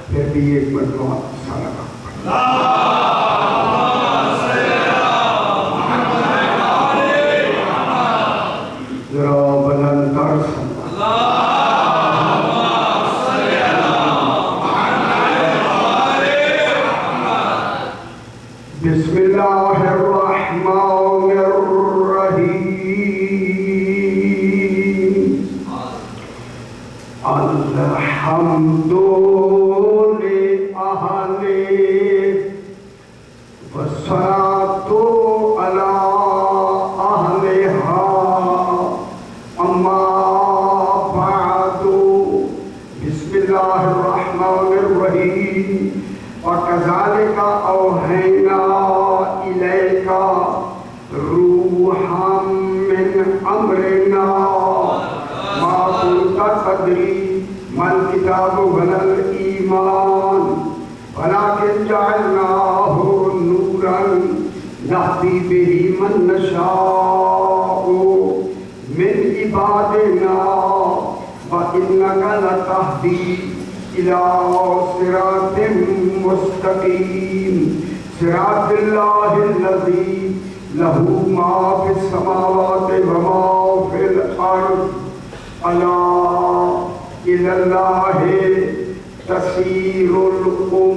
پھر بھی ایک مرتبہ بسم اللہ الرحمن الرحیم الحمد لأہل والصلاة علی اہلہا اما بعد بسم اللہ الرحمن الرحیم وَكَذَلِكَ أَوْحَيْنَا إِلَيْكَ رُوحًا مِّنْ أَمْرِنَا مَا كُنْتَ تَدْرِي مَا الْكِتَابُ وَلَا الْإِيمَانُ وَلَكِنْ جَعَلْنَاهُ نُورًا نَهْدِي بِهِ مَن نَّشَاءُ مِنْ عِبَادِنَا وَإِنَّكَ لَتَهْدِي إِلَى صِرَاطٍ مُسْتَقِيمٍ صِرَاطِ اللَّهِ الَّذِي لَهُ مَا فِي السَّمَاوَاتِ وَمَا فِي الْأَرْضِ أَلَا إِلَى اللَّهِ تَسِيرُ الْأُمُورُ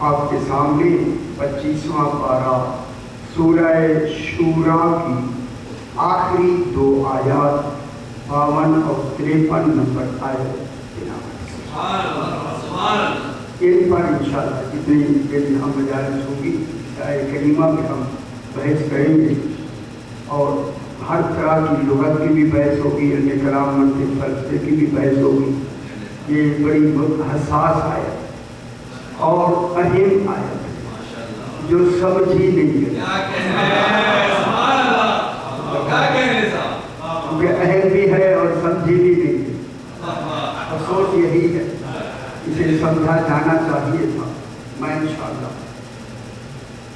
آپ کے سامنے 25واں پارہ سورہ شورا کی آخری 2 آیات 52 اور 53 نمبر آیت ان پر انشاءاللہ جتنی دیر ہم مجالس ہوگی آیت کریمہ میں ہم بحث کریں گے اور ہر طرح کی لغت کی بھی بحث ہوگی، علم کلام منطق فلسفے کی بھی بحث ہوگی۔ یہ بڑی حساس آیت اور اہم آیت جو سمجھ ہی نہیں ہے، کیونکہ اہم بھی ہے اور سمجھی بھی نہیں ہے۔ افسوس یہی ہے، اسے سمجھا جانا چاہیے تھا۔ میں انشاءاللہ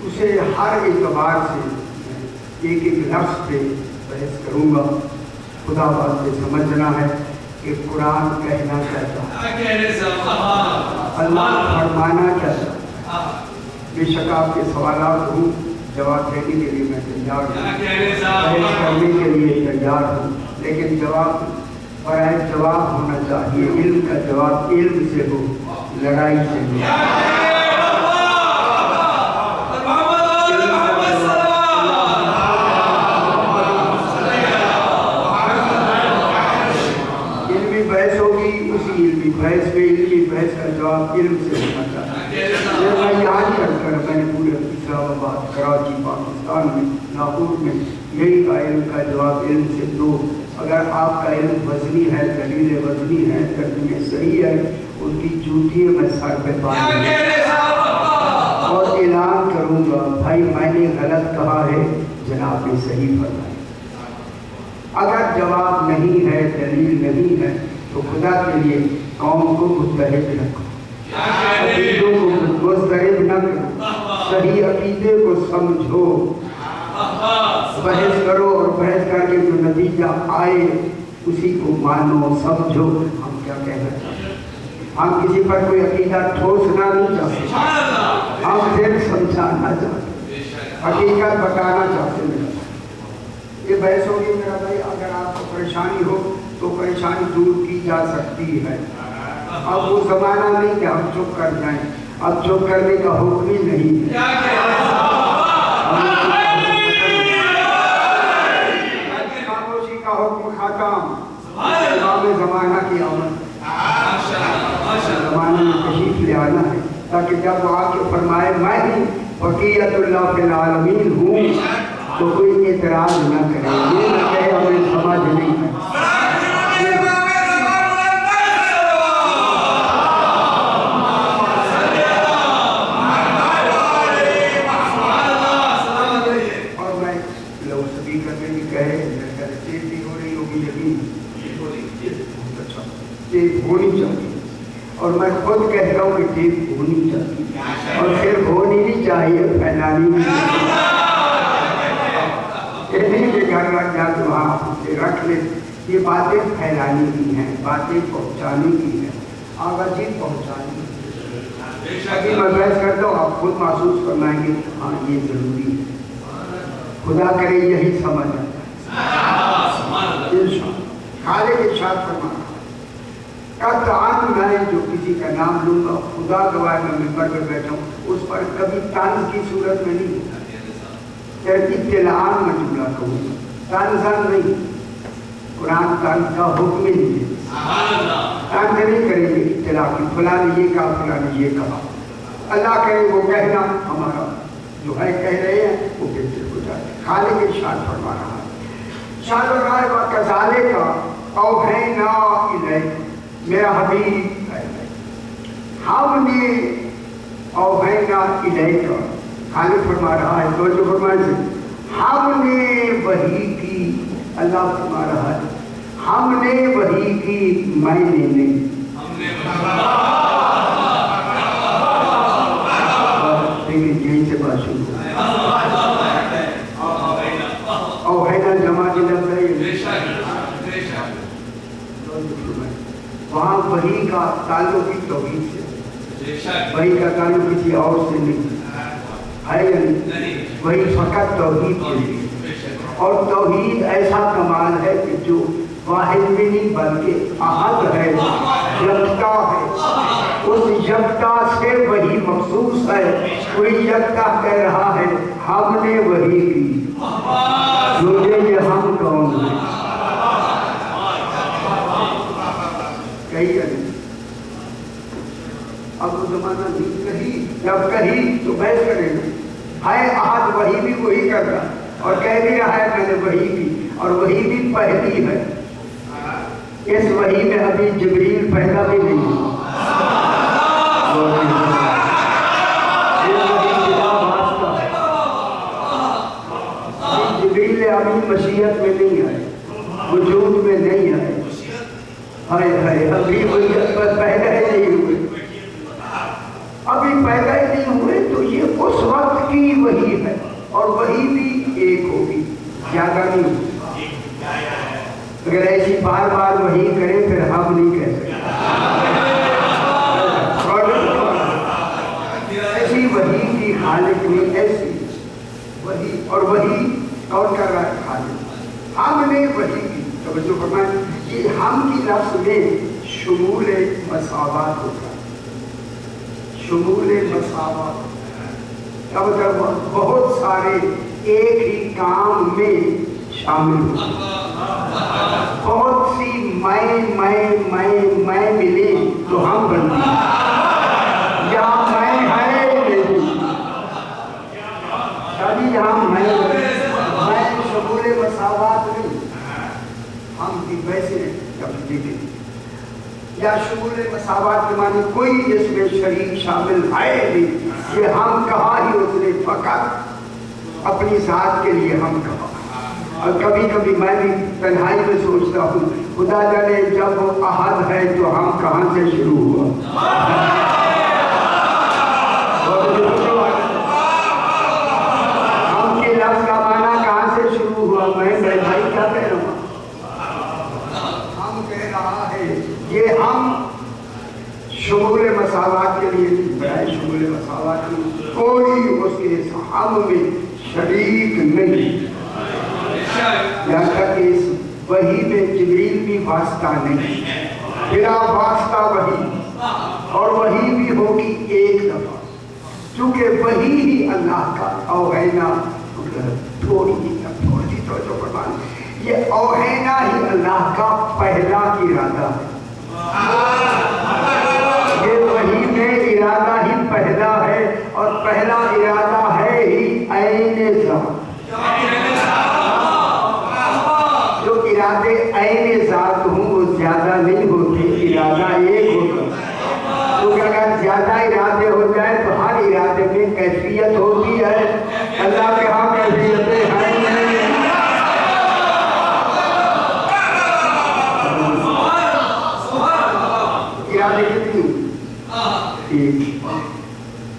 اسے ہر اعتبار سے ایک ایک لفظ پہ بحث کروں گا۔ خدا بات سے سمجھنا ہے کہ قرآن کہنا چاہتا ہے، اللہ فرمانا چاہتا ہے۔ بے شک آپ کے سوالات ہوں، جواب دینے کے لیے میں تیار ہوں، بحث کرنے کے لیے تیار ہوں، لیکن جواب برائے جواب ہونا چاہیے۔ علم کا جواب علم سے ہو، لڑائی سے ہو۔ بحث میں علمی بحث کا جواب علم سے ہونا چاہتا ہے۔ میں یہاں چل کر میں نے پورے اسلام آباد، کراچی، پاکستان میں، لاہور میں یہی کا علم کا جواب علم سے دو۔ اگر آپ کا علم وزنی ہے، دلیل وزنی ہے، ترجمے صحیح ہے، ان کی جوتی میں سر پہ باندھ اور اعلان کروں گا، بھائی میں نے غلط کہا ہے، جناب نے صحیح فرمایا۔ اگر جواب نہیں ہے، دلیل نہیں ہے، تو خدا کے لیے قوم کو متحد رکھو، عقیدوں کو مضطرب نہ کرو، صحیح عقیدے کو سمجھو، بحث کرو اور بحث کر کے جو نتیجہ آئے اسی کو مانو، سمجھو۔ ہم کیا کہنا چاہتے ہیں؟ ہم کسی پر کوئی عقیدہ ٹھوسنا نہیں چاہتے، ہم صرف سمجھانا چاہتے، حقیقت بتانا چاہتے ہیں۔ یہ بحث ہوگی میرا بھائی، اگر آپ کو پریشانی ہو تو پریشانی دور کی جا سکتی ہے، اب وہ زمانہ نہیں کہ ہم چپ کر جائیں، اب چپ کرنے کا حکم ہی نہیں ہے۔ خاموشی کا حکم ختم، امام زمانہ کی آمد، زمانے میں تشریف لے آنا ہے تاکہ جب وہ آ کے فرمائے میں ہی بقیت اللہ فی العالمین ہوں تو کوئی اعتراض نہ کرے، یہ نہ کہے ہمیں سمجھ نہیں ہے۔ اور میں لوگ سبھی کرنے بھی کہے چیز بھی ہو رہی ہوگی، یقین ٹیپ ہونی چاہیے، اور میں خود کہتا ہوں کہ ٹیپ ہونی چاہیے، اور صرف ہونی نہیں چاہیے، پھیلانی بھی چاہیے۔ یہ نہیں کہ گھر رکھ جا تو وہاں اسے رکھ لے، یہ باتیں پھیلانی کی ہیں، باتیں پہنچانی کی ہیں، آغازی پہنچانی کی۔ ابھی میں بحث کرتا ہوں، آپ خود محسوس فرمائیں گے ہاں یہ ضروری ہے، خدا کرے یہی سمجھ آتا ہے انشاءاللہ۔ خالق ارشاد فرمانا قطعاً میں جو کسی کا نام لوں گا، خدا گواہ میں ممبر پر بیٹھا ہوں، اس پر کبھی طنز کی صورت میں نہیں ہوتا، اطلاعاً میں جملہ کہوں گا، طنزاً نہیں۔ قرآن طنز کا حکم ہی نہیں ہے، طنز نہیں کریں گے اطلاع کی، فلاں نے یہ کہا فلاں نے یہ کہا، اللہ کرے وہ کہنا ہمارا جو ہے کہہ رہے ہیں وہ بہتر ہو جائے۔ خالق ارشاد فرما رہا ہے، شاد و رائے و کذالک اوحینا الیک، میرا حبیب ہے، ہم نے اوحینا الیک، خالق فرما رہا ہے، توجہ فرمائیں سے، ہم نے وحی کی، اللہ فرما رہا ہے ہم نے وحی کی، میں نے نہیں۔ لیکن یہیں سے بات شروع ہو، اوحینا جمع کی لفظ ہے، وہاں وحی کا تعلق بھی توحید سے، وحی کا تعلق کسی اور سے نہیں ہے، یا نہیں؟ وحی فقط توحید کے لیے، اور توحید ایسا کمال ہے کہ جو واحد میں نہیں بلکہ احد ہے، یکتا ہے، اس یکتا سے وحی مخصوص ہے۔ کوئی یکتا کہہ رہا ہے ہم نے وحی کی، مجھے یہ ہم کون ہیں؟ اب وہ زمانہ نہیں، کہی جب کہی تو بحث کریں گے، ہے احد وحی بھی وہی کر رہا اور کہہ بھی رہا ہے میں نے وحی کی، اور وحی بھی پہلی ہے، اس وحی میں ابھی جبریل پیدا بھی نہیں ہے، جبریل ابھی مشیت میں نہیں آئے، وجود میں نہیں آئے، ابھی پیدا ہی نہیں ہوئے، ابھی پیدا ہی نہیں ہوئے، تو یہ اس وقت کی وحی ہے، اور وحی بھی ایک ہوگی، زیادہ نہیں ہوگی۔ اگر ایسی بار بار وحی کرے پھر ہم نہیں کہہ سکتے، ایسی وحی کی خالق نے ایسی وحی، اور وحی کون کر رہا ہے؟ خالق۔ ہم نے وحی کی، توجہ فرمائیں، یہ ہم کی لفظ میں شمول مساوات ہوتا ہے، شمول مساوات، کا مطلب بہت سارے ایک ہی کام میں شامل ہوتے ہیں، بہت سی میں ملے تو ہم بنتے ہیں، یہاں میں ہے نہیں، ابھی یہاں میں شمول مساوات نہیں، ہم بھی ویسے جب دیکھیں یا شمول مساوات کے معنی کوئی اس میں شریک شامل ہے نہیں، یہ ہم کہا ہی اس نے فقط اپنی ذات کے لیے ہم کہا۔ اور کبھی کبھی میں بھی تنہائی میں سوچتا ہوں خدا جانے جب وہ احد ہے تو ہم کہاں سے شروع ہوا، ہم کے لفظ کا معنی کہاں سے شروع ہوا، میں بھائی کیا کہہ رہا ہوں، ہم کہہ رہا ہے یہ ہم شمول مساوات کے لیے برائے شمول مساوات میں کوئی اس کے ہم میں شریک نہیں، یہاں تک اس وحی میں جبریل بھی واسطہ نہیں، بلا واسطہ وحی، چونکہ وہی ہی اللہ کا اوہینا تھوڑی سی توجہ فرمائیں، یہ اوہینا ہی اللہ کا پہلا ارادہ ہے، یہ وہی میں ارادہ ہی پہلا ہے، اور پہلا ارادہ ہے ہی عین ذات۔ جو ارادے عین ذات ہوں وہ زیادہ نہیں ہوتے، ارادہ ایک ہوتا، کیونکہ اگر زیادہ ارادے ہو جائے تو ہر ارادے میں کیفیت ہوتی ہے، اللہ کے ہاں کیفیتیں ہیں نہیں۔ ارادے کتنی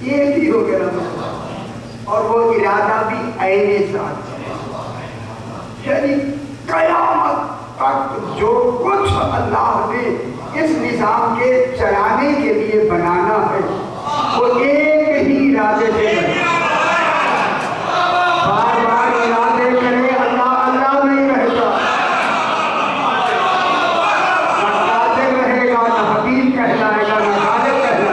ایک ہی ہو گیا، اور وہ ارادہ بھی عین ذات، یعنی قیامت تک جو کچھ اللہ نے اس نظام کے چلانے کے لیے بنانا ہے وہ ایک ہی ارادے سے بنا، بار بار ارادے کرے اللہ اللہ نہیں کہتا، نہ قادر رہے گا، نہ حکیم کہلائے گا، نہ غالب کہلائے گا۔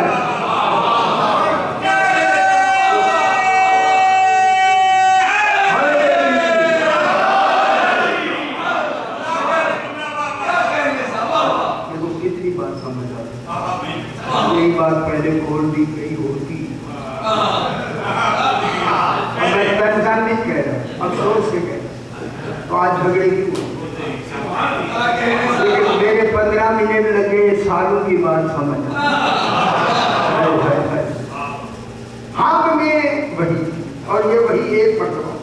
یہی بات پہلے کھول دی گئی ہوتی، اور میں تنزان نہیں کہہ رہا، افسوس سے کہہ رہا، تو آج جھگڑے کیوں لیکن میرے 15 منٹ لگے سالوں کی بات سمجھا۔ ہم میں وہی، اور یہ وہی ایک مرتبہ،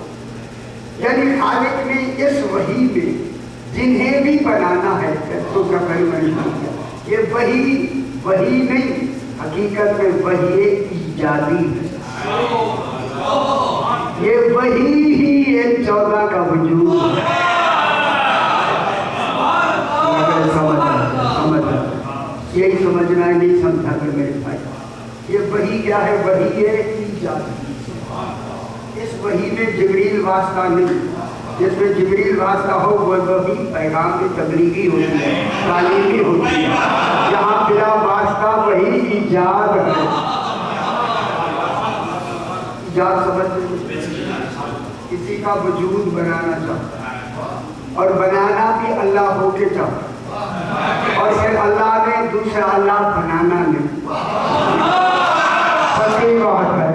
یعنی خالق نے اس وحی میں جنہیں بھی بنانا ہے تو کبھی نہیں، یہ وہی نہیں، حقیقت میں وحی ایجادی ہے، یہ وحی ہی ایک 14 کا وجود ہے۔ سمجھنا یہی سمجھنا ہے، نہیں سمجھا کر میرے بھائی، یہ وحی کیا ہے؟ وحی ہے ایجادی۔ اس وحی میں جبریل واسطہ نہیں، جس میں جبریل واسطہ ہو وہ وحی پیغام کی تبلیغی ہوتی ہے، تعلیمی ہوتی ہے، جہاں بلا واسطہ وحی ایجاد ہے۔ ایجاد سمجھتے کسی کا وجود بنانا چاہتا ہے، اور بنانا بھی اللہ ہو کے چاہتا ہے، اور پھر اللہ نے دوسرا اللہ بنانا نہیں، سچی بات ہے،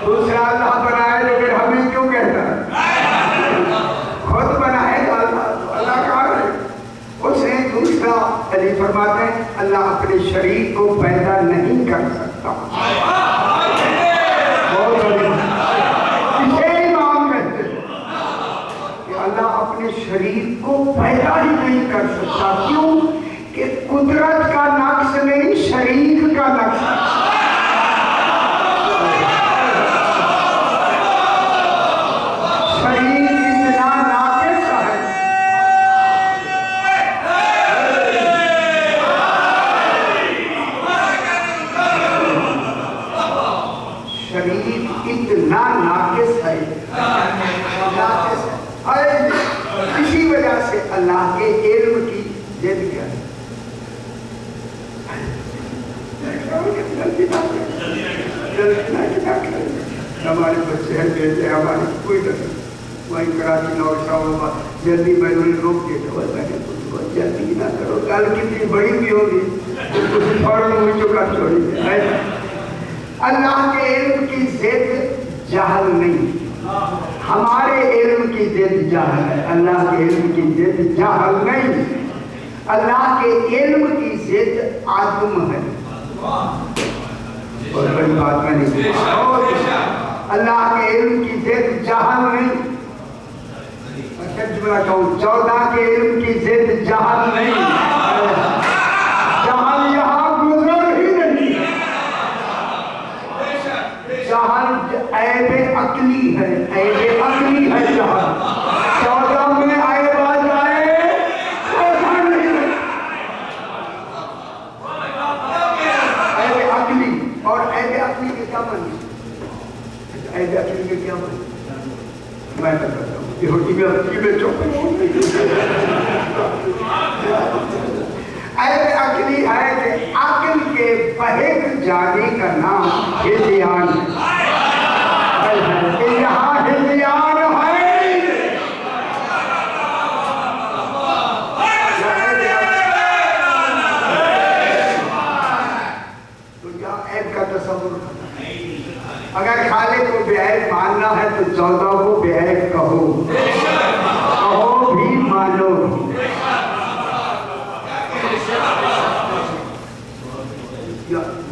دوسرا اللہ بنائے تو پھر ہمیں کیوں کہتا ہے؟ خود بنائے تو اللہ کہاں ہے؟ اس نے دوسرا، علی فرماتے ہیں اللہ اپنے شریک کو پیدا نہیں کر سکتا، اسے امام کہتے ہیں کہ اللہ اپنے شریک کو پیدا ہی نہیں کر سکتا، کیوں کہ قدرت کا نقص نہیں، شریک کا نقص ہے۔ اسی وجہ سے اللہ کے علم کی ضد کیا ہے؟ ہمارے بچے ہیں، بیٹے ہیں ہمارے، کوئی وہیں کراچی نوشا جلدی میں انہیں روک کے جلدی نہ کرو، کل کتنی بڑی بھی ہوگی کچھ فوراً مجھ چکا چھوڑی ہے۔ اللہ کے علم کی ضد جہل نہیں، ہمارے علم کی ضد جہل ہے، اللہ کے علم کی ضد جہل نہیں، اللہ کے علم کی ضد عدم ہے۔ اور بڑی بات میں نہیں، اللہ کے علم کی ضد جہل نہیں، جملہ کہوں 14 کے علم کی ضد جہل نہیں، جہل یہاں گزر ہی نہیں، جہل عیب عقلی ہے، عیب عقلی ہے جہل، 14 میں عیب آ جائے عیب عقلی، اور عیب عقلی کے کیا معنی؟ عیب عقلی کے کیا معنی؟ میں بتاتا ہوں، یہ ہوتی میں عقلی میں چوکے عیب عقلی ہے کہ عقل کے بہک جانے کا نام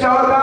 14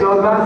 14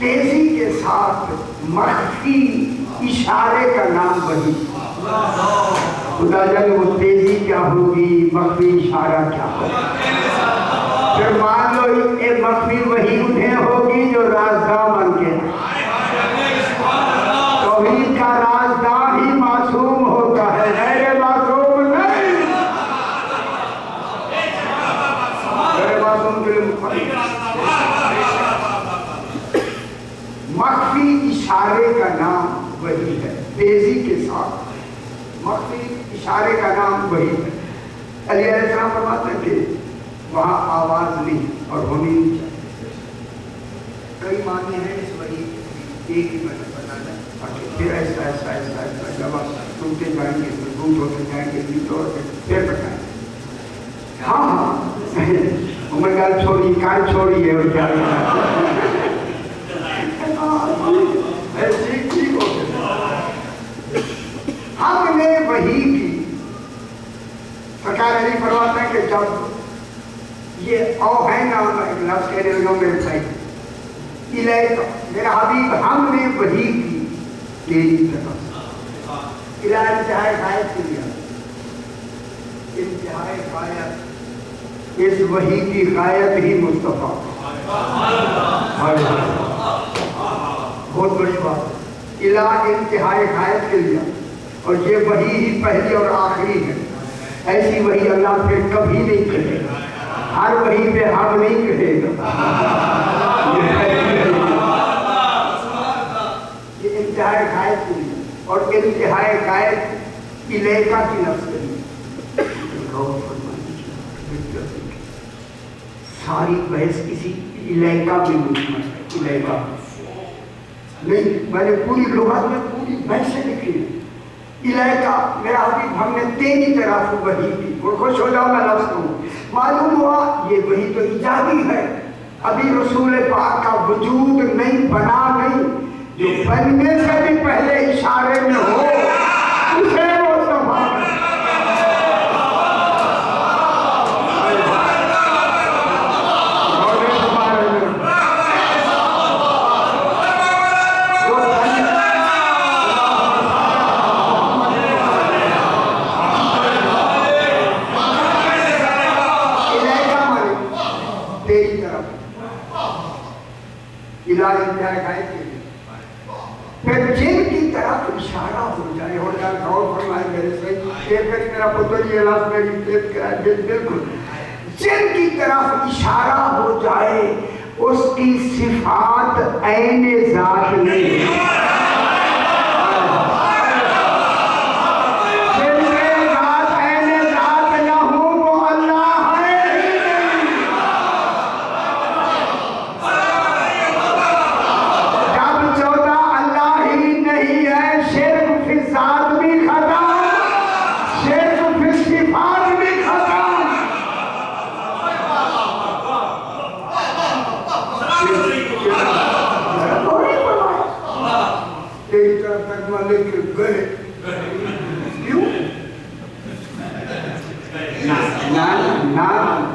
تیزی کے ساتھ مخفی اشارے کا نام وحی. خدا جانے وہ تیزی کیا ہوگی، مخفی اشارہ کیا ہوگا. پھر مان لو یہ مخفی وحی انہیں ہوگی جو رازداں بن کے توحید کا رازداں ہی معصوم ہوتا ہے، غیر معصوم نہیں. غیر معصوم کے لیے مخفی اشارے کا نام وحی ہے. تیزی کے ساتھ مخفی اشارے کا نام وحی ہے. علی علیہ السلام فرماتے ہیں کہ وہاں آواز نہیں اور ہونی نہیں چاہیے. کئی معنی ہیں اس وحی ایک ہی میں نے بتانا ہے. پھر ایسا ایسا ایسا ایسا جب آپ سنتے جائیں گے مضبوط ہوتے جائیں گے پھر بتائیں. ہاں ہاں عمر گال چھوڑی کار چھوڑی ہے اور کیا ہم نے وہی کی. سرکار علی فرماتا ہے کہ جب یہ او ہے نا لفظ کہنے لگا میرے بھائی الیکا میرا حبیب ہم نے وہی کی تیری طرف الہ انتہائی غایت کے لیا. انتہائی غایت اس وحی کی غایت ہی مصطفیٰ. بہت بڑی بات. الہ انتہائی غایت کے لیا اور یہ وحی ہی پہلی اور آخری ہے. ایسی وحی اللہ پھر کبھی نہیں کہے گا. ہر وحی پہ ہم نہیں کہے گا. یہ انتہائی غایت کے لیے اور انتہائی غایت الیکا کی لفظ کے لیے. ساری بحث کسی الیکا میں مجمع ہے. الیکا نہیں میں نے پوری لغت میں پوری بحثیں لکھی ہیں. الیکا میرا حبیب ہم نے تیری طرف وحی کی. خوش ہو جاؤ میں لفظ ہوں. معلوم ہوا یہ وحی تو ایجادی ہے. ابھی رسول پاک کا وجود نہیں بنا نہیں. جو بننے سے بھی پہلے اشارے میں ہو اسے وہ سبحان پھر جن کی طرف اشارہ ہو جائے. اور جان غور فرمائے میرے سے ایک باری میرا پتر یہ لفظ میری ٹیپ کرا بالکل. جن کی طرف اشارہ ہو جائے اس کی صفات عین ذات نہیں.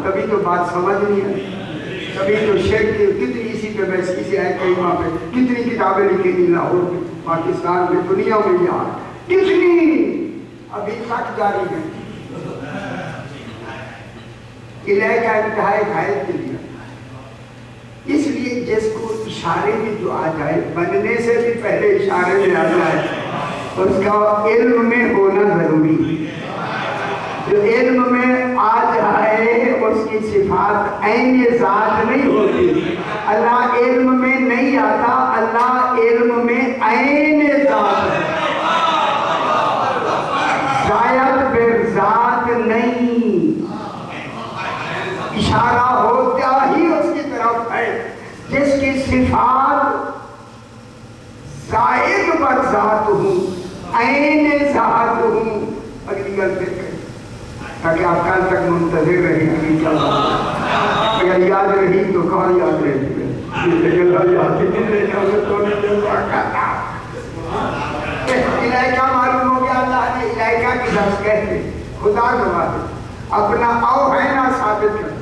کبھی تو بات سمجھ نہیں آئی. کبھی تو شیخ کی کتنی اسی پہ بحث کسی آئے کریمہ پہ کتنی کتابیں لکھی تھی لاہور میں پاکستان میں دنیا میں یہاں کتنی ابھی تک جاری ہے. الہ کا انتہائی غایت کے لیے. اس لیے جس کو اشارے میں جو آ جائے بننے سے بھی پہلے اشارے میں آ جائے اس کا علم میں ہونا ضروری ہے. جو علم میں آ جائے اس کی صفات عین ذات نہیں ہوتی. اللہ علم میں نہیں آتا. اللہ علم میں عین ذات ہے. شاید پھر ذات نہیں. اشارہ ہوتا ہی اس کی طرف ہے جس کی صفات زائد بر ذات ہوں عین ذات ہوں. اگلی گل پھر کریں تاکہ آپ کل تک منتظر رہیں. اگر یاد رہی تو کہاں یاد رہی الائکہ معلوم ہو گیا. اللہ نے الائکہ کی لفظ کہتے خدا گواہ ہے اپنا او ہے نا ثابت کرتے.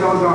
14।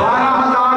12,000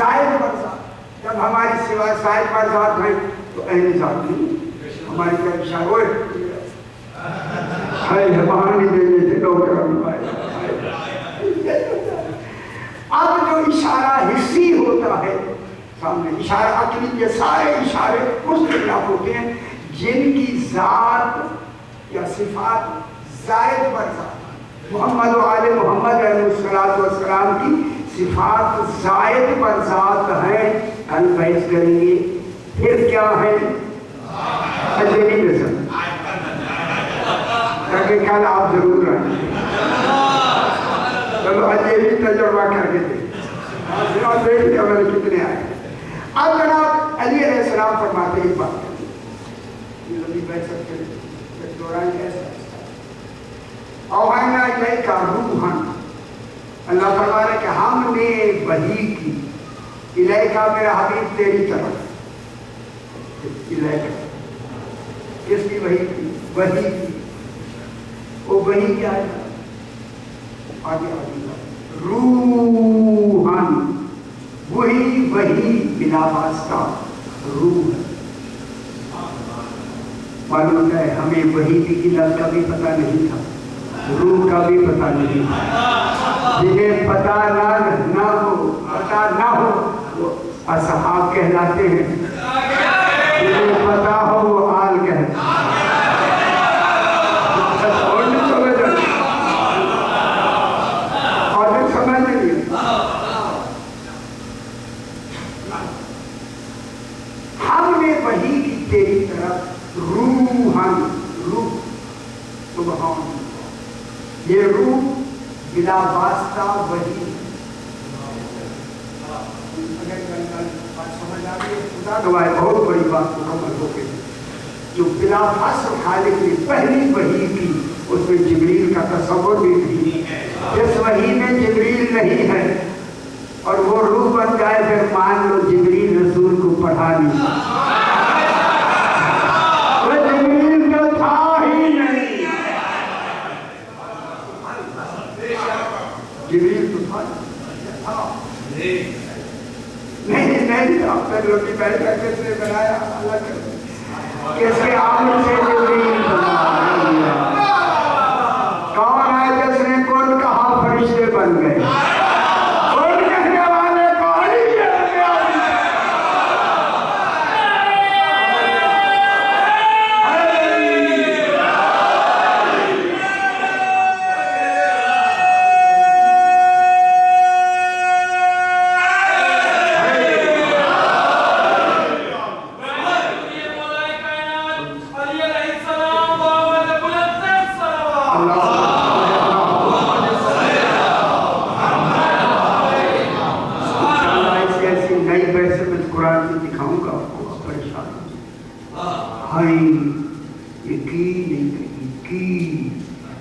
زائد برزات، جب ہماری سوا زائد برزات ہیں تو اہل ذات نہیں ہماری طرف اشارہ ہوئے ہے بہانے دینے سے لوگ کرم پائے. اب جو اشارہ حسی ہوتا ہے سامنے اشارہ عقلی، یہ سارے اشارے اس خلاف ہوتے ہیں جن کی ذات یا صفات زائد برزات. محمد و آل محمد علیہ السلام کی صفات زائد برزات ہیں. کل بحث کریں گے پھر کیا ہے اجلی قسم، تاکہ کل آپ ضرور آئیں. چلو اجلی تجربہ کر کے دیں دیکھ کے میں کتنے آئے. اب جناب علی علیہ السلام فرماتے ہیں بات لمبی بحث کے دوران کیسا اوحینا الیک روحا، اللہ فرما رہے کہ ہم نے وحی کی الیک میرا حبیب تیری طرف. الیک کس کی وحی کی؟ وحی کی. وہ وحی کیا ہے؟ آگے روحاً، وہی وحی بلا واسطہ روح ہے. معلوم ہے ہمیں وحی کی لفظ کا بھی پتہ نہیں تھا، روح کا بھی پتہ نہیں تھا. جنہیں پتہ نہ ہو وہ اصحاب کہلاتے ہیں، جنہیں پتہ ہو وہ آل کہتے ہیں. ہم نے وحی کی تیری طرف روحاً، روح سبحان اللہ، یہ روح بلا واسطہ وحی. اگر بات سمجھ آ گئی خدا گواہ بہت بڑی بات مکمل ہو گئی. جو بلا واسطہ خالق نے پہلی وحی کی اس میں جبریل کا تصور بھی نہیں. جس وحی میں جبریل نہیں ہے اور وہ روح بن جائے پھر مان لو جبریل رسول کو پڑھا نہیں. وہ جبریل تو تھا ہی نہیں، جبریل تو تھا نہیں. آپ نے روٹی بیٹھ کر کس نے بنایا؟ اللہ کے کس کے عامل سے جبریل بنا. کون ہے جس نے کون کہا فرشتے بن گئے؟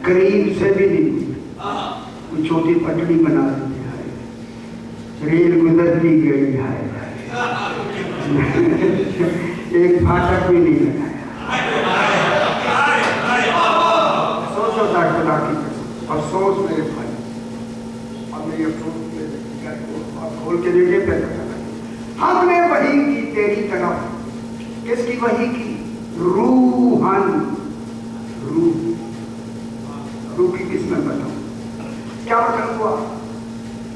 قریب سے بھی نہیں کوئی چھوٹی پٹڑی بنا دیتے ہیں، ریل گزرتی گئی ہے، ایک پھاٹک بھی نہیں لگایا. افسوس ہوتا ہے خدا کی قسم، افسوس میرے بھائی. اب میں یہ افسوس کھول کے دیکھے پہ ہم نے وحی کی تیری طرف. کس کی وحی کی؟ روحاً، روح. روح کی کس میں بتاؤں کیا مطلب ہوا؟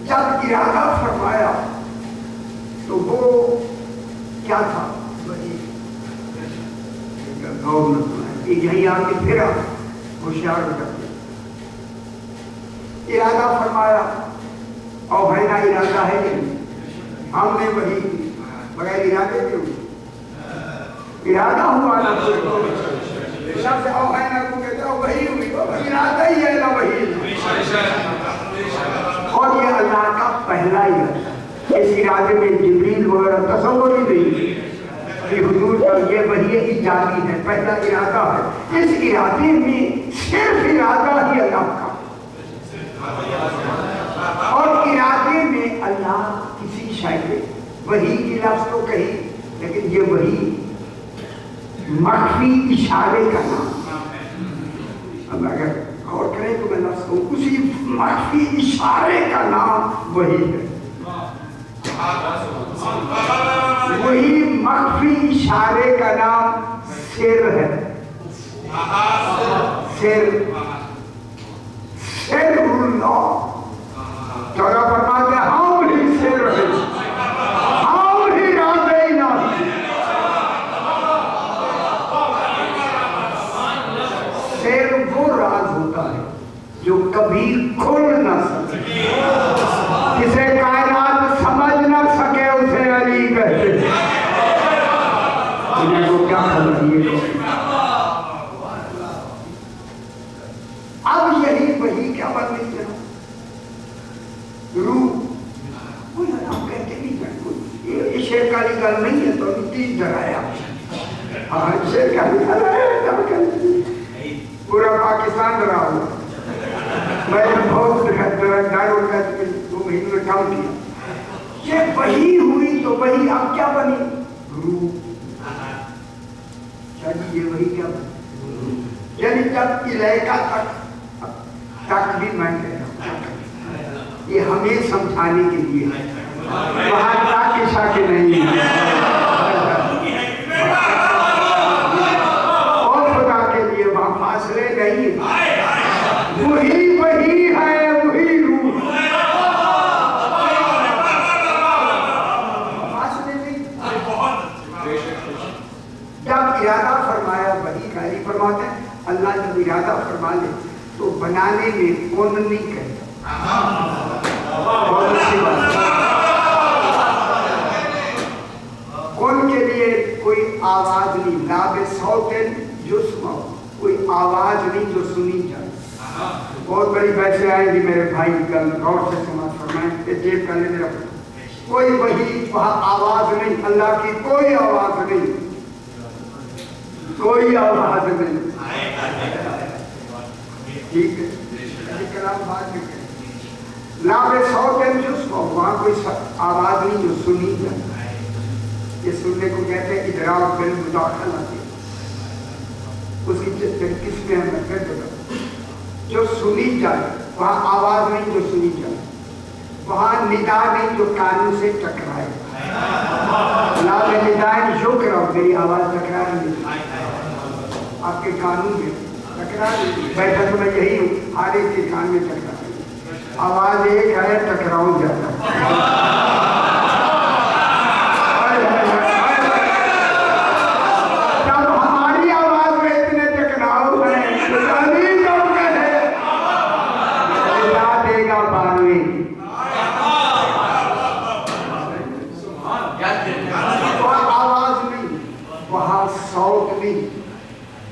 جب ارادہ فرمایا تو وہ کیا تھا؟ وحی. یہی آ کے پھر ہوشیار کرتے. ارادہ فرمایا اور بھائی نہ ارادہ ہے نہیں. ہم نے وحی کی بغیر ارادے کیوں؟ ارادہ ہوا نا لفظ اوحینا کو کہتے ہیں وحی ہوئی، ارادہ ہی ہے نا وحی. اور یہ اللہ کا پہلا ارادہ. اس ارادے میں جبریل وغیرہ تصور ہی نہیں کہ حضور کا یہ وحی ایجادی ہے، پہلا ارادہ ہے. اس ارادے میں صرف ارادہ ہی اللہ کا، اور ارادے میں اللہ کسی شے پہ وحی کی لفظ تو کہی لیکن یہ وحی مخفی اشارے کا نام. اب اگر غور کریں تو میں لفظ کہوں اسی مخفی اشارے کا نام وحی ہے. وہی مخفی اشارے کا نام سر ہے. سر اللہ چورا فرماتے ہیں ہم ہی سر ہے، ہم ہی راز الہی. سر وہ راز ہوتا ہے جو کبھی کھل نہ سکے، جسے کائنات سمجھ نہ سکے، اسے علی کہتے ہیں. انہیں کو کیا خبر یہ اب یہی وہی کیا بن گئی ہے روح. کوئی ہم کہتے نہیں جائیں، یہ شیر کالی گل نہیں ہے تو تیز ڈرایا. ہاں شیر کالی گل ہے، پورا پاکستان ڈرا ہوا. میں نے بہت ڈر ہو گیا 2 مہینے میں کام کیا. یہ وہی ہوئی تو وہی اب کیا بنی روح. شاید یہ وہی کیا بنی، یعنی جب علیقہ تک بھی میں کہہ رہا ہوں یہ ہمیں سمجھانے کے لیے ہے، وہاں تک شاکے نہیں ہے. اور خدا کے لیے وہاں فاصلے نہیں، وہی وہی ہے، وہی روح. فاصلے نہیں. جب ارادہ فرمایا وہی کاری فرماتے ہیں. اللہ جب ارادہ فرما لے تو بنانے میں کون نہیں کہتا. بہت اچھی بات. کون کے لیے کوئی آواز نہیں، لا بصوت یسمع، کوئی آواز نہیں جو سنی جائے. بہت بڑی بحثیں آئیں گی میرے بھائی، غور سے سماعت فرمائیں کہ جیب کرنے میرا کوئی وہی وہاں آواز نہیں، اللہ کی کوئی آواز نہیں، کوئی آواز نہیں. ٹھیک ہے، کلام بات میں کریں. لا بصوت یسمع، وہاں کوئی آواز نہیں جو سنی جائے. یہ سننے کو کہتے ہیں ادراک بالمداخلہ. اس کی کس میں ہم کہتے ہیں جو سنی جائے، وہاں آواز نہیں جو سنی جائے، وہاں ندا نہیں جو کانوں سے ٹکرائے. لا بندائن شکر، میری آواز ٹکرا نہیں، آپ کے کانوں میں ٹکرا نہیں. بیٹھا تو میں یہی ہوں، ہر ایک کے کان میں ٹکرا نہیں. آواز ایک ہے، ٹکراؤ جاتا ہے.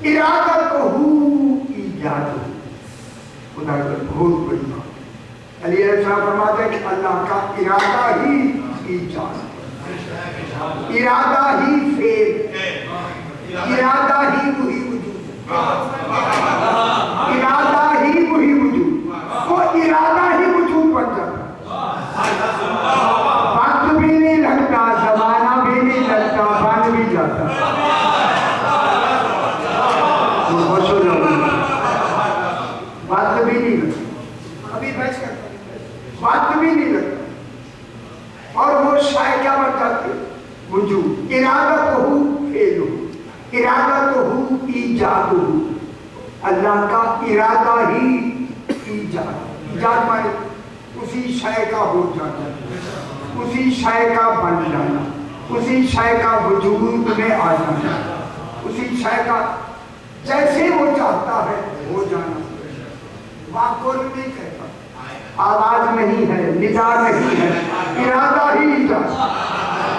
ارادہ تو ہو ایجاد ہو. خدا کا بہت بڑی بات. علی علیہ السلام فرماتے ہیں کہ اللہ کا ارادہ ہی ایجاد، ارادہ ہی فعل، ارادہ ہی وہی وجود، ارادہ ہی وہی وجود. وہ ارادہ ہی وجود بن جاتا. وقت بھی نہیں لگتا، زمانہ بھی نہیں لگتا، بن بھی جاتا. وقت بھی نہیں لگتا، ابھی بحث کرتا ہوں، وقت بھی نہیں لگتا. اور وہ شاید کیا بن جاتی وجود. ارادہ تو ہو فعل ہو، ارادہ تو ہو ایجاد ہو. اللہ کا ارادہ ہی ایجاد. ایجاد مانے اسی شے کا ہو جانا، اسی شے کا بن جانا، اسی شے کا وجود میں آ جانا، اسی شے کا جیسے وہ چاہتا ہے ہو جانا. وہاں کوئی نہیں کہتا، آواز نہیں ہے، ندا نہیں ہے، ارادہ ہی ایجاد.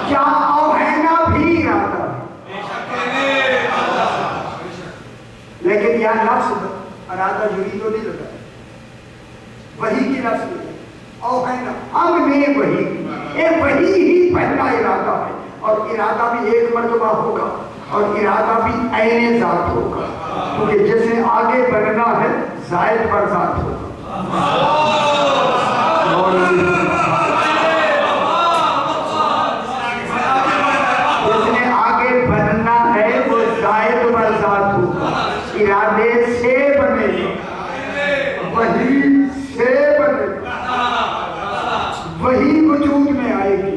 کیا اوہینا بھی ارادہ ہے، لیکن یہاں لفظ ارادہ یرید نہیں لگا، وہی کی لفظ نہیں. اوہینا ہم نے وہی، یہ وہی ہی پہلا ارادہ ہے. اور ارادہ بھی ایک مرتبہ ہوگا، اور ارادہ بھی عین ذات ہوگا، کیونکہ جس نے آگے بڑھنا ہے زائد پر ذات ہوگا. جس نے آگے بڑھنا ہے وہ زائد پر ذات ہوگا. ارادے سے بنے گا، وہی سے بنے گا، وہی وجود میں آئے گی.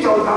14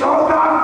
14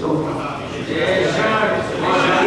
14।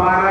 12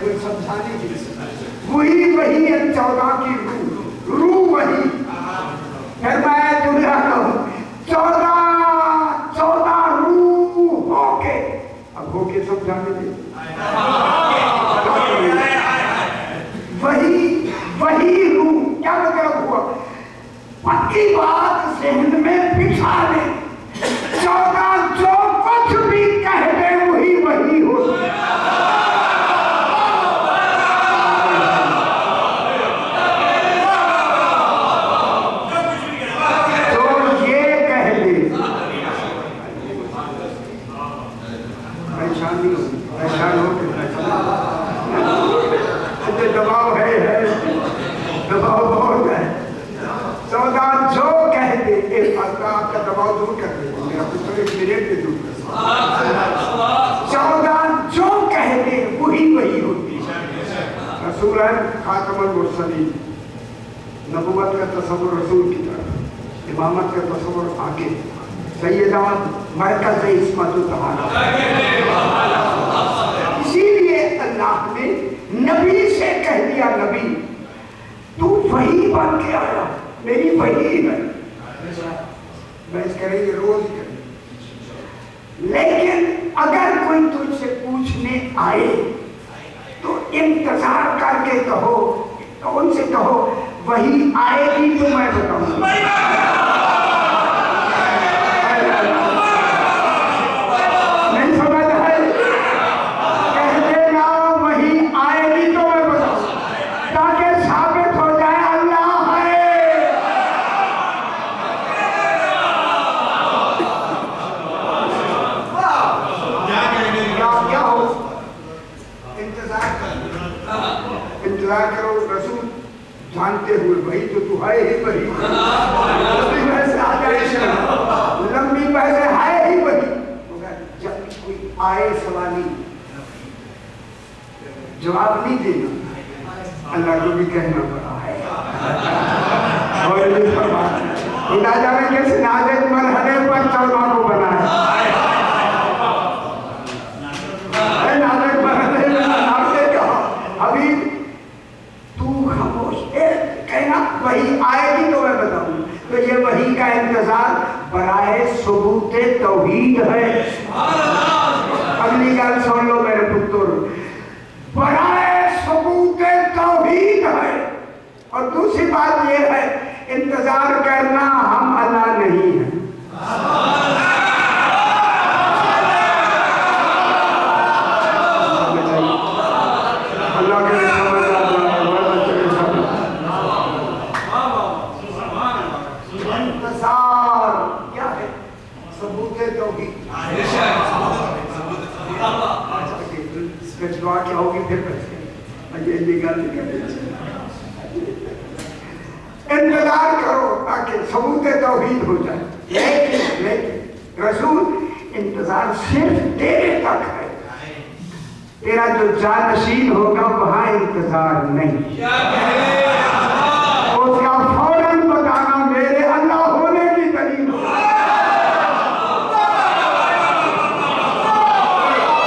کوئی سمجھانے کی وہی ہے 14 کی روح وہی. پھر میں دنیا کا ہوں 14 روح ہو کے اب ہو کے سمجھانے دے وہی روح. کیا مطلب ہوا؟ پکی بات ذہن میں بٹھا لے. 14 جو کچھ بھی کہہ دے وہی ہو. دباؤ ہے دباؤ بہت ہے. 14 جو کہہ دے آپ کا دباؤ دور کر دے. میرا پتر ایک منٹ میں دور کر. 14 جو کہہ دے وہی ہوتی. رسول ہے خاتم المرسلین. نبوت کا تصور رسول کی طرف, امامت کا تصور آگے. سیدہ مرکز عصمت الطہارہ. اسی لیے اللہ نے نبی سے کہہ دیا نبی تو وہی بن کے آیا, میری وہی ہے. بحث کریں گے روز کریں. لیکن اگر کوئی تجھ سے پوچھنے آئے تو انتظار کر کے کہو, ان سے کہو وہی آئے گی تو میں بتاؤں. انتظار کرو رسول جانتے ہوئے وہی تو ہے ہی وہی. لمبی بحث آ جائے, لمبی بحث ہے ہی وہی. جب کوئی آئے سوالی جواب نہیں دینا, اللہ کو بھی کہنا پڑا ہے. خدا جانے کس نازک مرحلے پر 14 کو بنایا. نازک مرحلے میں آپ نے کہا ابھی تو خاموش کہنا وہی آئے گی تو میں بتاؤں. تو یہ وہی کا انتظار برائے ثبوت توحید ہے. اگلی گل سن لو میرے پتر, برائے ثبوت توحید ہے. اور دوسری بات یہ ہے انتظار کرنا ہم اللہ نہیں ہیں. اللہ کے انتظار کیا ہے؟ ثبوت توحید. اس پہ دعا کیا ہوگی پھر انتظار کرو تاکہ ثبوت توحید ہو جائے. لیکن رسول انتظار صرف تیرے تک ہے. تیرا جو جانشین ہوگا وہاں انتظار نہیں. اس کا فوراً بتانا میرے اللہ ہونے کی دلیل ہو.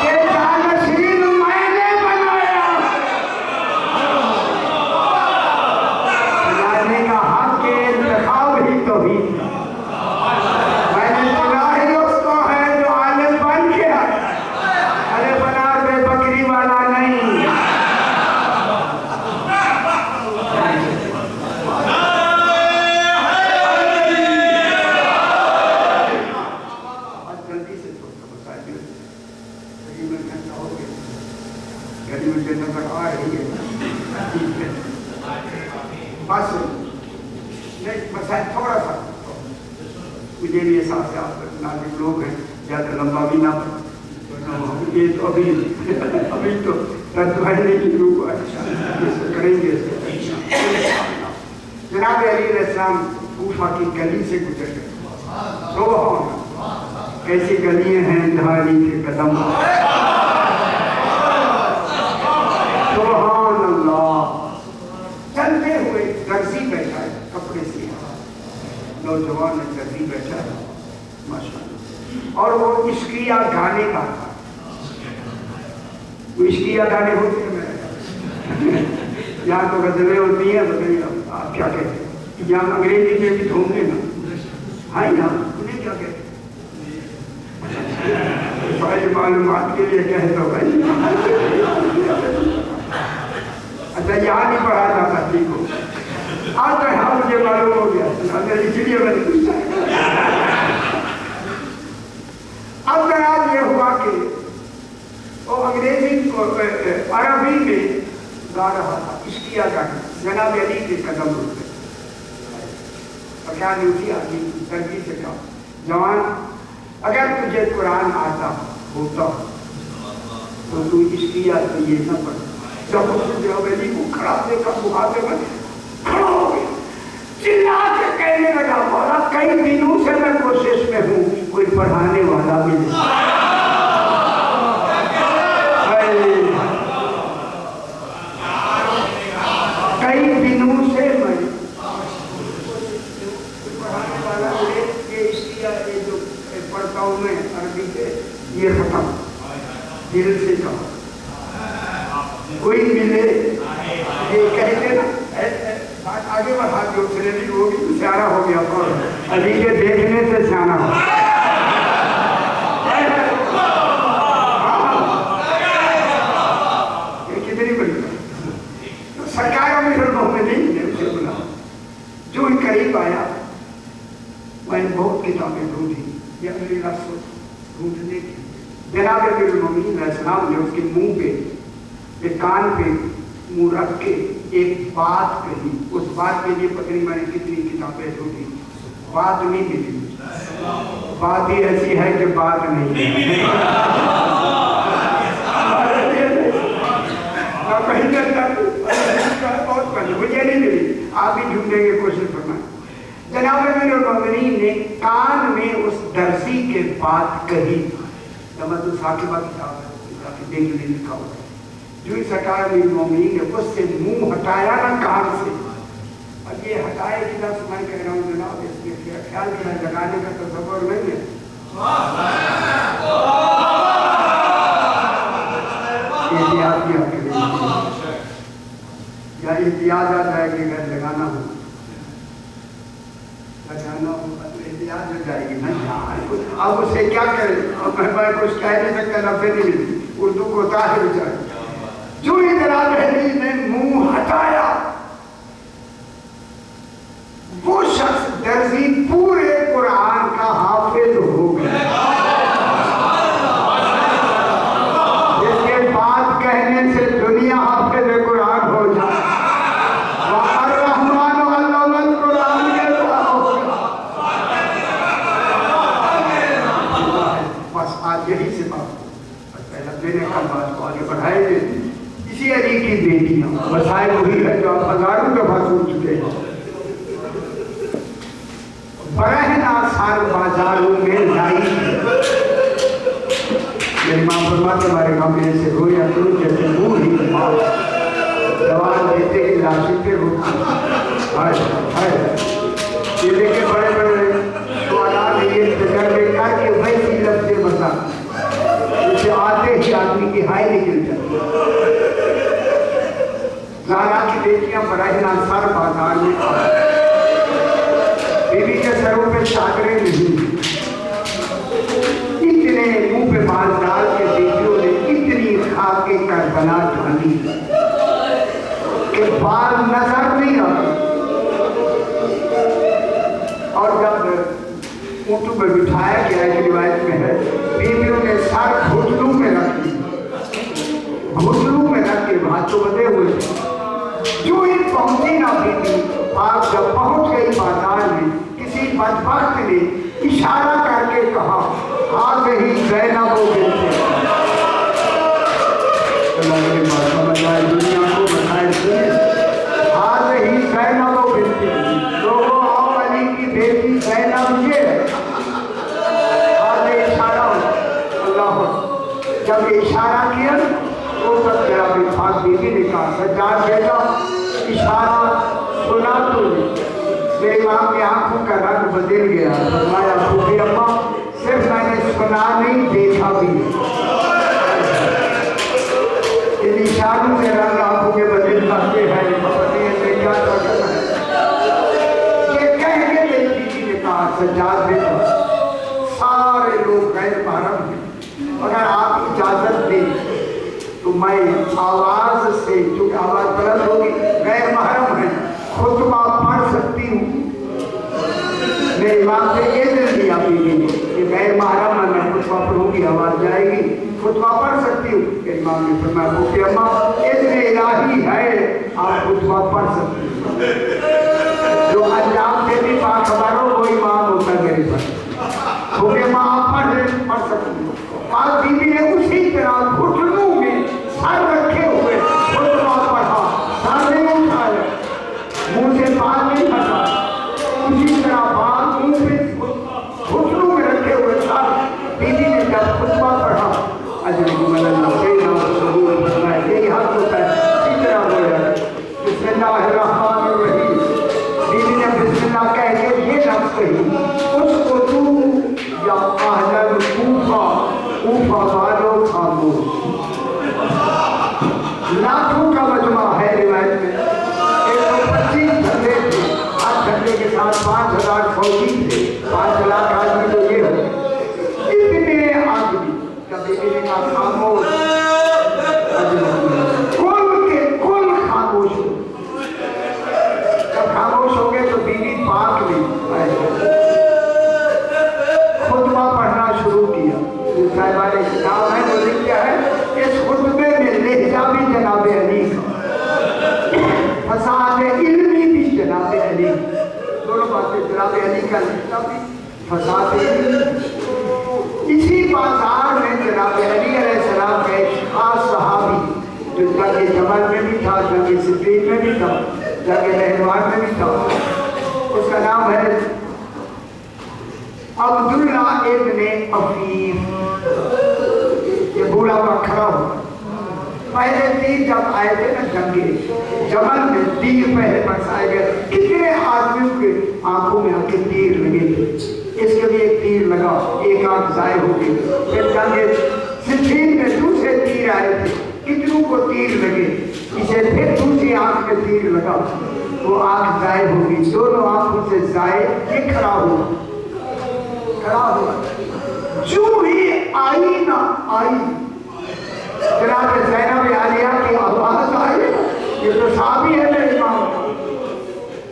یہ جانشین میں نے بنایا. بنانے کا حق کے انتخاب ہی توحید. میں نے چنا ہی اس کو ہے جو عالم بن کے ہے. ارے بنا بے بکری والا نہیں. تھوڑا سا مجھے بھی احساس ہے آپ ناظرین لوگ ہیں, زیادہ لمبا بھی نہ یہ تو ابھی تو ترجمانی کی روح کریں گے. جناب علی علیہ السلام کوفہ کی گلی سے گزر گئے. سبحان ایسی گلیاں ہیں دھاری کے قدم. سبحان اللہ. چلتے ہوئے درزی بیٹھا ہے, کپڑے سے نوجوان درزی بیٹھا ہے ماشاءاللہ, اور وہ عشقیہ گانے گاتا ہے. وہ عشقیہ گانے ہوتے ہیں یہاں تو غزلیں ہوتی ہیں، بتائیے آپ کیا کہتے ہیں؟ یہاں انگریزی میں بھی ہوں گے نا، ہاں یہاں انہیں کیا کہتے ہیں؟ بھائی معلومات کے لیے کہہ دو بھائی. اچھا یہاں نہیں پڑھا جاتا، ٹھیک ہو، آج تو یہاں مجھے معلوم ہو گیا، اس لیے میں نے پوچھا. اب جناب یہ ہوا کہ وہ انگریزی عربی میں گا رہا تھا، اشکیا کا جناب علی کے قدم رک گئے. اور کیا نہیں اسی آدمی ترقی سے کہا، جوان اگر تجھے قرآن آتا ہوتا تو تو اشکیا تو یہ نہ پڑھ. جب اس نے جناب علی کو کھڑا دیکھا محاذے میں کھڑا ہو گیا، چلا کے کہنے لگا، مولا کئی دنوں سے میں کوشش میں ہوں کوئی پڑھانے والا ملے. کئی دنوں سے میں پڑھانے والا ملے. یہ اشکیا یہ جو پڑھتا ہوں میں عربی سے، یہ ختم دل سے کہا کوئی ملے. یہ کہتے نا آگے بڑھا جو ٹریننگ ہوگی تو سیاح ہو گیا، اور علی کے دیکھنے سے سیاح ہو. یہ کتنی بڑی بات. سرکار امیر المومنین نے اسے بلا، جو ہی قریب آیا میں نے بہت کتابیں ڈھونڈی، یہ اگلی لفظ ڈھونڈنے کی. جناب امیر المومنین علیہ السلام نے اس کے منہ پہ کان پہ منہ رکھ کے ایک بات کہی. اس بات کے لیے پتہ نہیں میں نے کتنی کتابیں ڈھونڈی، بات نہیں ملی. بات ہی ایسی ہے کہ بات نہیں ہے. بہت پہلے مجھے نہیں ملی، آپ بھی ڈھونڈیں گے، کوشش فرمائیں. جناب امیر المومنین نے کان میں اس درسی کے بات کہی. جمعت الثاقبہ کتاب ہے، دیکھ لیں لکھا ہوتا ہے. جو ہی سرکار امیر المومنین نے اس سے منہ ہٹایا نا کان سے، اب یہ ہٹائے کی لفظ میں کہہ رہا ہوں جناب، اس کے خیال میں لگانے کا تصور نہیں ہے. احتیاط کیا کریں یا احتیاط آ جائے کہ اگر لگانا ہو احتیاط ہو جائے گی نا. اب اسے کیا کریں؟ اب میں کچھ کہہ نہیں سکتا، لفظ نہیں ملتی، اردو کو طاہر جائے. جو ہی جناب علی نے منہ ہٹایا، وہ شخص درزی پورے قرآن کا حافظ ہو گیا. جس کے بات کہنے سے دنیا حافظ قرآن ہو جائے. الرحمن علم القرآن کہتا ہوگا. بس آج یہی سے بات پہلا دینے کا بات کو آگے بڑھائے گے. اسی علی کی بیٹیاں مسائل وہی ہے جو آپ ہزاروں دفعہ سن چکے ہیں. برہنہ سار بازاروں میں لائی. میری ماں فرماتے ہمارے گاؤں میں ایسے رویا کرو جیسے بوڑھی ماں جوان دیتے ہی لاشی پہ روتی. یہ دیکھے بڑے بڑے سوالات یہ تجربے کر کے ویسی لفظ بتا جسے آتے ہی آدمی کی ہائی نکل جاتی. زہرا کی بیٹیاں براہنہ سر بازار میں بیوی کے سروں پہ چادریں نہیں. اتنے منہ پہ بال ڈال کے بیٹیوں نے اتنی خاکے کربلا ڈالی کہ بال نظر نہیں آتے. اور جب اونٹوں پہ بٹھایا گیا ایک روایت میں ہے، بیویوں نے سر گھٹنوں میں رکھ دی، گھٹنوں میں رکھ کے ہاتھوں بدے ہوئے. جو ہی پہنچی نہ بیٹی، آپ جب پہنچ گئی بازار میں، کسی بدبخت نے اشارہ کر کے کہا ہذہ زینب بنت. اللہ کے بات سمجھ آئے، دنیا کو بتائے سنے ہذہ زینب بنت. لوگوں آؤ علی کی بیٹی زینب یہ ہے. ہذہ اشارہ ہو اللہ. جب یہ اشارہ کیا تو سب جناب پاک بیوی نے کہا سجاد بیٹا اشارہ سنا تو میری ماں کی آنکھوں کا رنگ بدل گیا. فرمایا پھوپھی اماں صرف میں نے سنا نہیں دیکھا بھی. ان اشاروں سے رنگ آنکھوں کے بدل خطبہ پڑھ سکتی ہوں؟ امام نے فرمایا کہ اماں اذن الہی ہے آپ خطبہ پڑھ سکتی ہوں، جو انجام سے بھی باخبر ہو وہ امام ہوتا ہے میرے پاس، کیونکہ ماں آپ پڑھ سکتی ہوں۔ آج بی بی نے اسی طرح گھٹنوں میں سر رکھے ہوئے خطبہ پڑھا، سر نہیں اٹھایا، منہ سے بال نہیں پھٹا، اسی طرح بال منہ سے گھٹنوں میں رکھے ہوئے سر بی بی نے جب خطبہ پڑھا اجرکم اللہ سیدنا رسول فرمایا یہی حق ہوتا ہے، اسی طرح بولا بسم اللہ الرحمن الرحیم، بی بی نے بسم اللہ کہہ کے یہ لفظ کہی، اس کو تو یا اہل کوفہ، کوفہ والوں خاموش، لاکھوں کا مجمع ہے روایت میں، 125 جھنڈے تھے، ہر جھنڈے کے ساتھ 5000 فوجی تھے، 5 لاکھ آدمی تو یہ ہو اتنے آدمی، جب بی بی نے کہا خاموش، کل کے کل خاموش ہو، جب خاموش ہو گئے تو بی بی پاک نے خطبہ پڑھنا شروع کیا، صاحبان کتاب ہے وہ لکھا ہے اس خطبے میں لہجہ بھی جناب علی کا، فساد علمی بھی جناب علی، دونوں باتیں جناب علی کا لہجہ بھی فساد علمی۔ اسی بازار میں جناب علی علیہ السلام کا ایک خاص صحابی جو جنگ جمل میں بھی تھا، جنگ صفین میں بھی تھا، جنگ نہروان میں بھی تھا، اس کا نام ہے عبداللہ ابن عفیف، یہ بوڑھا ہوا کھڑا ہوا، پہلے تیر جب آئے تھے نا جنگ جمل میں، تیر پہلے برسائے گئے، کتنے آدمیوں کے آنکھوں میں آ کے تیر لگے تھے، اس کے بھی ایک تیر لگا، ایک آنکھ ضائع ہو گئی، پھر جنگ صفین میں دوسرے تیر آئے تھے، کتنوں کو تیر لگے، اسے پھر دوسری آنکھ میں تیر لگا، وہ آنکھ ضائع ہو گئی، دونوں آنکھوں سے ضائع، یہ کھڑا ہوا جو ہی آئی نہ آئی، جناب زینب عالیہ کی آواز آئی، یہ تو صحابی ہے میرے امام،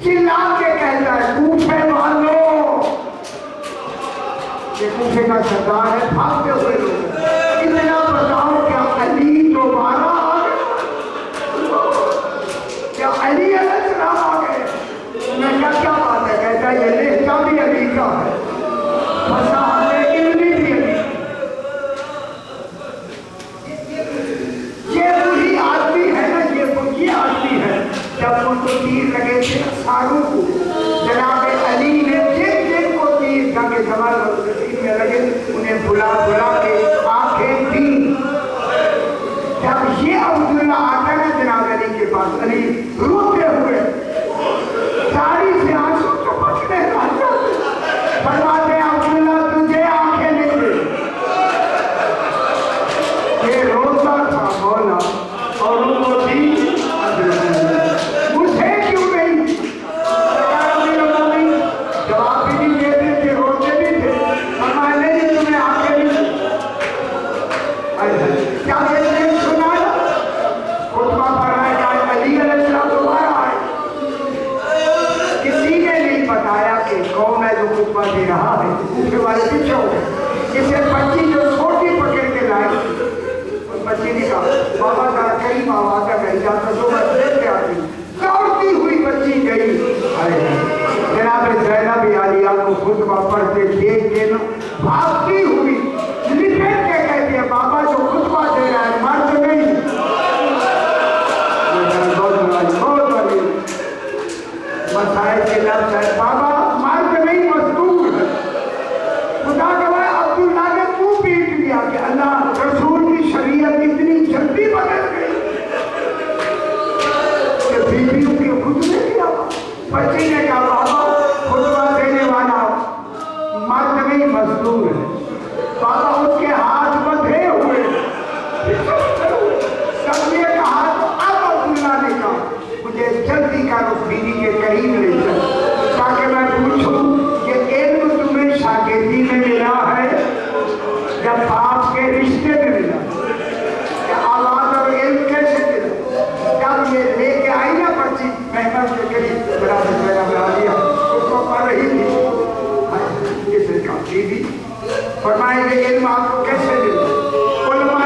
چلا کے کہتا ہے کوفے والوں، یہ کوفے کا سردار ہے، بھاگتے ہوئے لوگ، اتنا بتاؤ کیا علی دوبارہ آ گئے، کیا علی علیہ السلام آ گئے؟ میں کیا بات ہے؟ کہتا ہے یہ لہجہ بھی علی کا ہے، فساد علمی بھی علی، یہ وہی آدمی ہے نا، یہ آدمی ہے جب ان کو تیر لگے تھے ساروں کو، جناب علی نے جن جن کو تیر جنگ جمل اور صفین میں لگے انہیں بلا بلا کے آنکھیں دی، جب یہ عبداللہ آتا ہے جناب علی کے پاس، علی روتے ہوئے ساری سے آنسو چپکنے لگے، فرماتے ہیں عبداللہ تجھے آنکھیں نہیں دے، یہ روتا تھا مولا اور ان کو دی، مجھے کیوں نہیں؟ جواب بھی نہیں دیتے تھے، روتے بھی تھے، فرمایا نہیں تمہیں آنکھیں نہیں، کیا یہ نہیں سنا خطبہ پڑھ رہا ہے علی علیہ السلام دوبارہ آئے، کسی نے نہیں بتایا کہ کون ہے جو خطبہ دے رہا ہے، کوفے والے پیچھے ہو گئے، اسے بچی جو چھوٹی پکڑ کے لائے، اس بچی نے کہا بابا ذرا قریب آواز ہے مل جاتا تو میں دیکھ کے آتی، دوڑتی ہوئی بچی گئی، جناب زینب عالیہ کو خطبہ پڑھتے دیکھ کے بھاگتی ہوئی لپٹ کے کہتی ہے بابا جو خطبہ دے رہا ہے مرد نہیں، بہت بڑی مسائل کے لفظ ہے، بابا مرد نہیں مزدور ہے، خدا گواہ عبداللہ نے منہ پیٹ دیا کہ اللہ رسول کی شریعت اتنی جلدی بدل گئی کہ بیویوں کے خطبے کیا، بچی نے کہا بابا خطبہ دینے والا مرد نہیں مزدور ہے، بابا اس کے ہاتھ بدھے ہوئے، سب نے کہا تو اب عبداللہ نے کہا مجھے جلدی کا اس بیوی کے قریب لے جائے تاکہ میں پوچھوں کہ علم تمہیں شاگردی میں ملا ہے یا باپ کے رشتے میں ملا، کہ آواز اور علم کیسے ملا؟ جب یہ لے کے آئی نا بچی محمد کے قریب برابر میرا بنا لیا، اس کو پڑھ رہی تھی، اس نے کہا بیوی فرمائے یہ علم آپ کو کیسے ملا؟ علماء